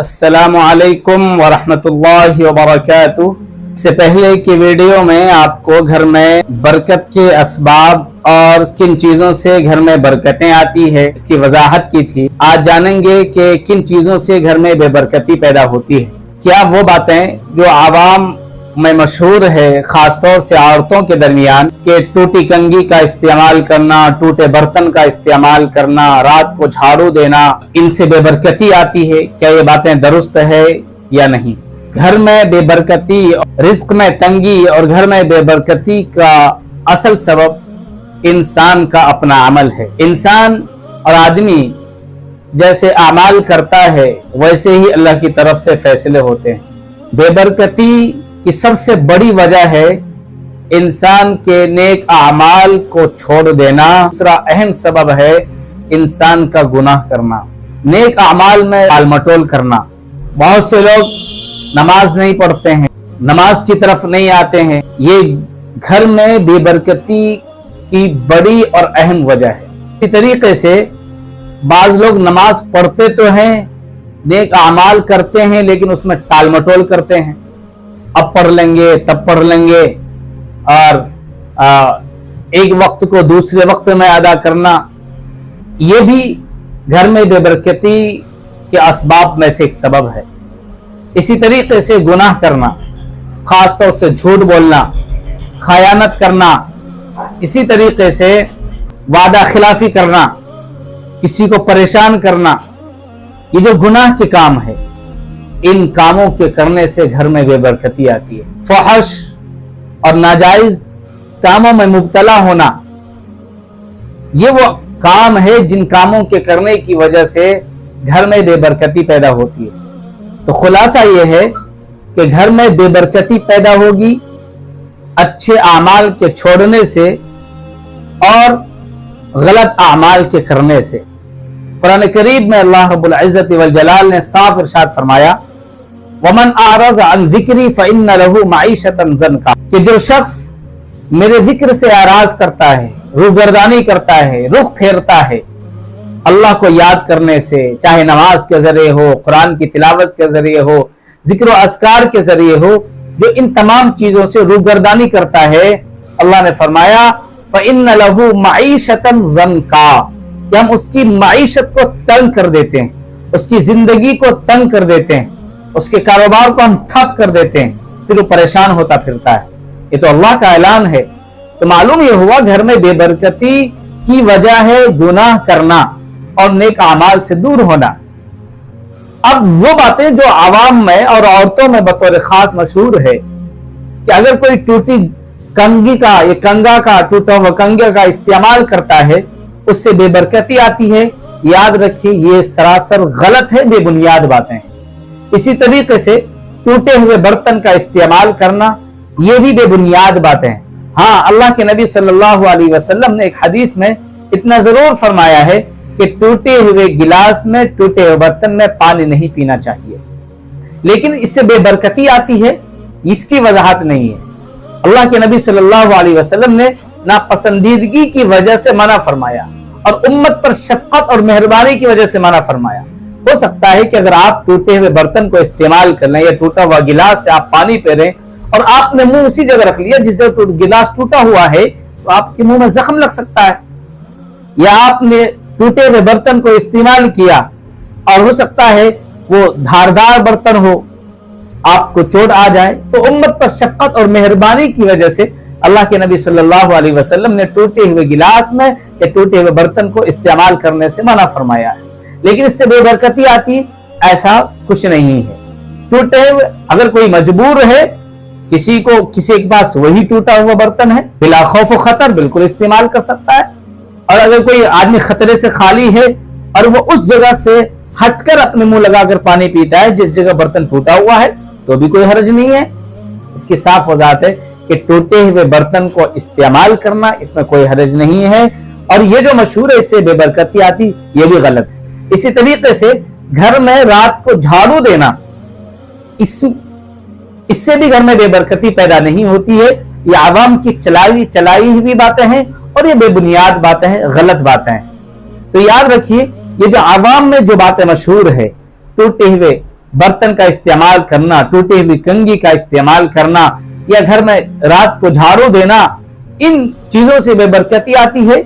अस्सलामुअलैकुम वरहमतुल्लाहि वबरकातुह। इससे पहले की वीडियो में आपको घर में बरकत के असबाब और किन चीजों से घर में बरकतें आती है इसकी वजाहत की थी। आज जानेंगे कि किन चीजों से घर में बेबरकती पैदा होती है। क्या वो बातें जो आवाम में मशहूर है, खासतौर से औरतों के दरमियान, कि टूटी कंघी का इस्तेमाल करना, टूटे बर्तन का इस्तेमाल करना, रात को झाड़ू देना, इनसे बेबरकती आती है। क्या ये बातें दुरुस्त है या नहीं? घर में बेबरकती, रिज्क में तंगी और घर में बेबरकती का असल सबब इंसान का अपना अमल है। इंसान और आदमी जैसे अमाल करता है वैसे ही अल्लाह की तरफ से फैसले होते हैं। बेबरकती की सबसे बड़ी वजह है इंसान के नेक अमाल को छोड़ देना। दूसरा अहम सबब है इंसान का गुनाह करना, नेक अमाल में टालमटोल करना। बहुत से लोग नमाज नहीं पढ़ते हैं, नमाज की तरफ नहीं आते हैं। ये घर में बेबरकती की बड़ी और अहम वजह है। इसी तरीके से बाज लोग नमाज पढ़ते तो हैं, नेक अमाल करते हैं, लेकिन उसमें टालमटोल करते हैं। अब पढ़ लेंगे, तब पढ़ लेंगे, और एक वक्त को दूसरे वक्त में अदा करना, ये भी घर में बेबरकती के असबाब में से एक सबब है। इसी तरीके से गुनाह करना, खासतौर से झूठ बोलना, खयानत करना, इसी तरीके से वादा खिलाफी करना, किसी को परेशान करना, ये जो गुनाह के काम है, इन कामों के करने से घर में बेबरकती आती है। फहश और नाजायज कामों में मुब्तला होना, ये वो काम है जिन कामों के करने की वजह से घर में बेबरकती पैदा होती है। तो खुलासा ये है कि घर में बेबरकती पैदा होगी अच्छे आमाल के छोड़ने से और गलत आमाल के करने से। कुरान करीम में अल्लाह रब्बुल इज्जत वल जलाल ने साफ इरशाद फरमाया, वमन आरज़ अन ज़िक्री फ़इन्न लहू मईशतन ज़नका, कि जो शख्स मेरे जिक्र से आराज करता है, रूबगर्दानी करता है, रुख फेरता है अल्लाह को याद करने से, चाहे नमाज के जरिए हो, कुरान की तिलावत के जरिए हो, जिक्र अस्कार के जरिए हो, जो इन तमाम चीजों से रूबगर्दानी करता है, अल्लाह ने फरमाया फ़इन्न लहू मईशतन ज़नका, कि हम उसकी मईशत को तंग कर देते हैं, उसकी जिंदगी को तंग कर देते हैं, उसके कारोबार को हम ठप कर देते हैं, फिर वो परेशान होता फिरता है। ये तो अल्लाह का ऐलान है। तो मालूम ये हुआ घर में बेबरकती की वजह है गुनाह करना और नेक अमाल से दूर होना। अब वो बातें जो आवाम में और औरतों में बतौर खास मशहूर है कि अगर कोई टूटी कंघी का या कंगा का, टूटा हुआ कंगे का इस्तेमाल करता है, उससे बेबरकती आती है। याद रखिए ये सरासर गलत है, बेबुनियाद बातें हैं। इसी तरीके से टूटे हुए बर्तन का इस्तेमाल करना, ये भी बेबुनियाद बातें हैं। हाँ, अल्लाह के नबी सल्लल्लाहु अलैहि वसल्लम ने एक हदीस में इतना जरूर फरमाया है कि टूटे हुए गिलास में, टूटे हुए बर्तन में पानी नहीं पीना चाहिए, लेकिन इससे बेबरकती आती है, इसकी वजाहत नहीं है। अल्लाह के नबी सल्लल्लाहु अलैहि वसल्लम ने नापसंदीदगी की वजह से मना फरमाया और उम्मत पर शफकत और मेहरबानी की वजह से मना फरमाया। हो सकता है कि अगर आप टूटे हुए बर्तन को इस्तेमाल कर लें या टूटा हुआ गिलास से आप पानी पी रहे और आपने मुंह उसी जगह रख लिया जिस जगह गिलास टूटा हुआ है, तो आपके मुंह में जख्म लग सकता है। या आपने टूटे हुए बर्तन को इस्तेमाल किया और हो सकता है वो धारदार बर्तन हो, आपको चोट आ जाए। तो उम्मत पर शफकत और मेहरबानी की वजह से अल्लाह के नबी सल्लल्लाहु अलैहि वसल्लम ने टूटे हुए गिलास में या टूटे हुए बर्तन को इस्तेमाल करने से मना फरमाया है। लेकिन इससे बेबरकती आती, ऐसा कुछ नहीं है। टूटे हुए, अगर कोई मजबूर है, किसी के पास वही टूटा हुआ बर्तन है, बिला खौफ खतर बिल्कुल इस्तेमाल कर सकता है। और अगर कोई आदमी खतरे से खाली है और वो उस जगह से हटकर अपने मुंह लगाकर पानी पीता है जिस जगह बर्तन टूटा हुआ है, तो भी कोई हर्ज नहीं है। इसकी साफ वजाहत है कि टूटे हुए बर्तन को इस्तेमाल करना, इसमें कोई हर्ज नहीं है। और ये जो मशहूर है इससे बेबरकती आती, ये भी गलत है। इसी तरीके से घर में रात को झाड़ू देना, इससे भी घर में बेबरकती पैदा नहीं होती है। ये आवाम की चलाई हुई बातें हैं और ये बेबुनियाद बातें हैं, गलत बातें हैं। तो याद रखिए ये जो आवाम में जो बातें मशहूर है, टूटे हुए बर्तन का इस्तेमाल करना, टूटी हुई कंघी का इस्तेमाल करना या घर में रात को झाड़ू देना, इन चीजों से बेबरकती आती है,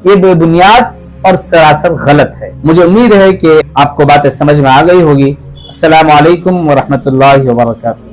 ये बेबुनियाद और सरासर गलत है। मुझे उम्मीद है कि आपको बातें समझ में आ गई होगी। अस्सलामु अलैकुम व रहमतुल्लाहि व बरकातहू।